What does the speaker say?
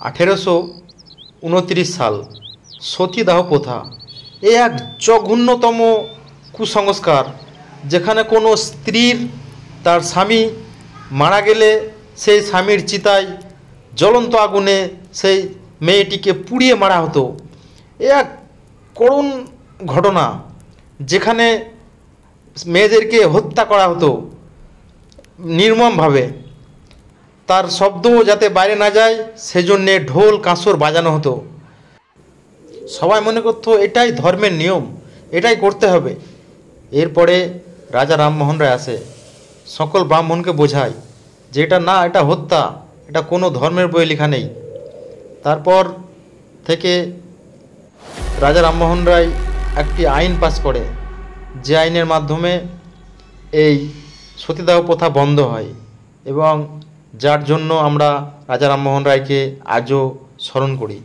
1829 সাল সতীদাহ প্রথা এ এক জঘন্যতম কুসংস্কার, যেখানে কোনো স্ত্রীর তার স্বামী মারা গেলে সেই স্বামীর চিতায় জ্বলন্ত আগুনে সেই মেয়েটিকে পুড়িয়ে মারা হতো। এ এক করুণ ঘটনা, যেখানে মেয়েদেরকে হত্যা করা হতো নির্মমভাবে। তার শব্দ যাতে বাইরে না যায় সেজন্যে ঢোল কাঁসর বাজানো হতো। সবাই মনে করতো এটাই ধর্মের নিয়ম, এটাই করতে হবে। এরপরে রাজা রামমোহন রায় আসে, সকল ব্রাহ্মণকে বোঝায় যে এটা না, এটা হত্যা, এটা কোনো ধর্মের বই লেখা নেই। তারপর থেকে রাজা রামমোহন রায় একটি আইন পাস করে, যে আইনের মাধ্যমে এই সতীদাহ প্রথা বন্ধ হয়, এবং যার জন্য আমরা রাজা রামমোহন রায়কে আজও স্মরণ করি।